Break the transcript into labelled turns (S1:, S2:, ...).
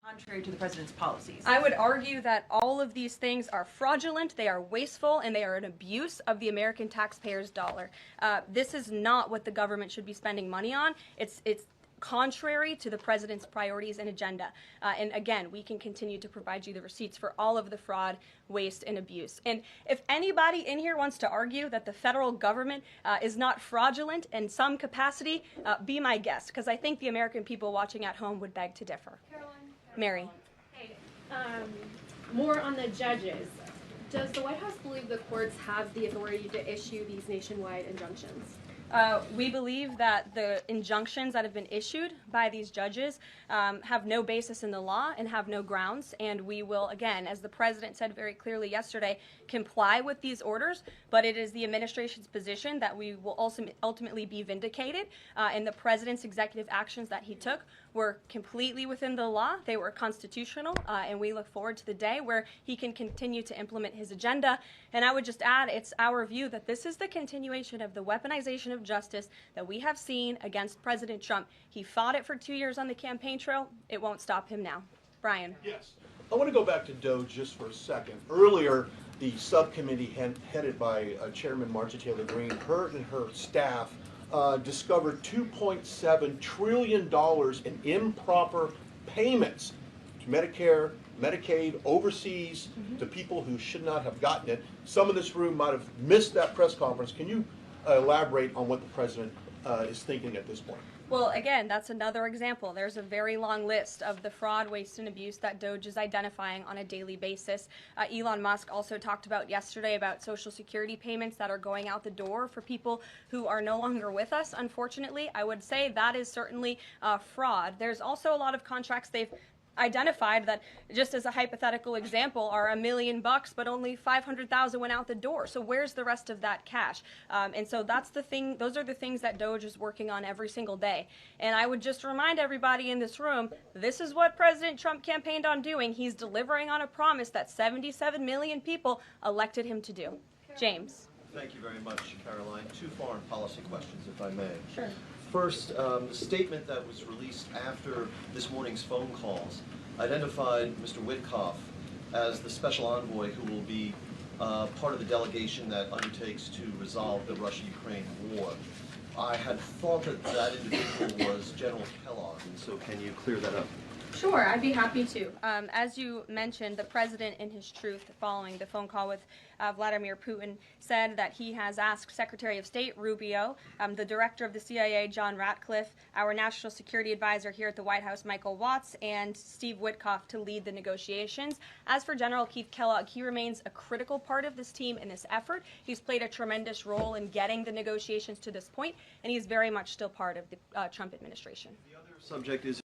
S1: Contrary to the president's policies.
S2: I would argue that all of these things are fraudulent, they are wasteful, and they are an abuse of the American taxpayer's dollar. This is not what the government should be spending money on. It's contrary to the president's priorities and agenda. And again, we can continue to provide you the receipts for all of the fraud, waste, and abuse. And if anybody in here wants to argue that the federal government is not fraudulent in some capacity, be my guest, because I think the American people watching at home would beg to differ.
S3: Karoline.
S2: Mary.
S3: Hey, more on the judges. Does the White House believe the courts have the authority to issue these nationwide injunctions?
S2: We believe that the injunctions that have been issued by these judges have no basis in the law and have no grounds, and we will, again, as the president said very clearly yesterday, comply with these orders, but it is the administration's position that we will also ultimately be vindicated, and the president's executive actions that he took were completely within the law, they were constitutional, and we look forward to the day where he can continue to implement his agenda. And I would just add, it's our view that this is the continuation of the weaponization of justice that we have seen against President Trump. He fought it for 2 years on the campaign trail. It won't stop him now. Brian.
S4: Yes. I want to go back to DOGE just for a second. Earlier, the subcommittee headed by Chairman Marjorie Taylor Greene, her and her staff discovered $2.7 trillion in improper payments to Medicare, Medicaid, overseas, to people who should not have gotten it. Some in this room might have missed that press conference. Can you elaborate on what the president is thinking at this point?
S2: Well, again, that's another example. There's a very long list of the fraud, waste, and abuse that DOGE is identifying on a daily basis. Elon Musk also talked about yesterday about Social Security payments that are going out the door for people who are no longer with us, unfortunately. I would say that is certainly fraud. There's also a lot of contracts they've identified that, just as a hypothetical example, are $1 million, but only 500,000 went out the door. So where's the rest of that cash? And so that's the thing. Those are the things that DOGE is working on every single day. And I would just remind everybody in this room, this is what President Trump campaigned on doing. He's delivering on a promise that 77 million people elected him to do. James.
S5: Thank you very much, Caroline. Two foreign policy questions, if I may.
S2: Sure.
S5: First, the statement that was released after this morning's phone calls identified Mr. Witkoff as the special envoy who will be part of the delegation that undertakes to resolve the Russia-Ukraine war. I had thought that that individual was General Kellogg, and so can you clear that up?
S2: Sure, I'd be happy to. As you mentioned, the president, in his truth, following the phone call with Vladimir Putin, said that he has asked Secretary of State Rubio, the director of the CIA, John Ratcliffe, our national security advisor here at the White House, Michael Watts, and Steve Witkoff to lead the negotiations. As for General Keith Kellogg, he remains a critical part of this team in this effort. He's played a tremendous role in getting the negotiations to this point, and he's very much still part of the Trump administration.
S5: The other subject is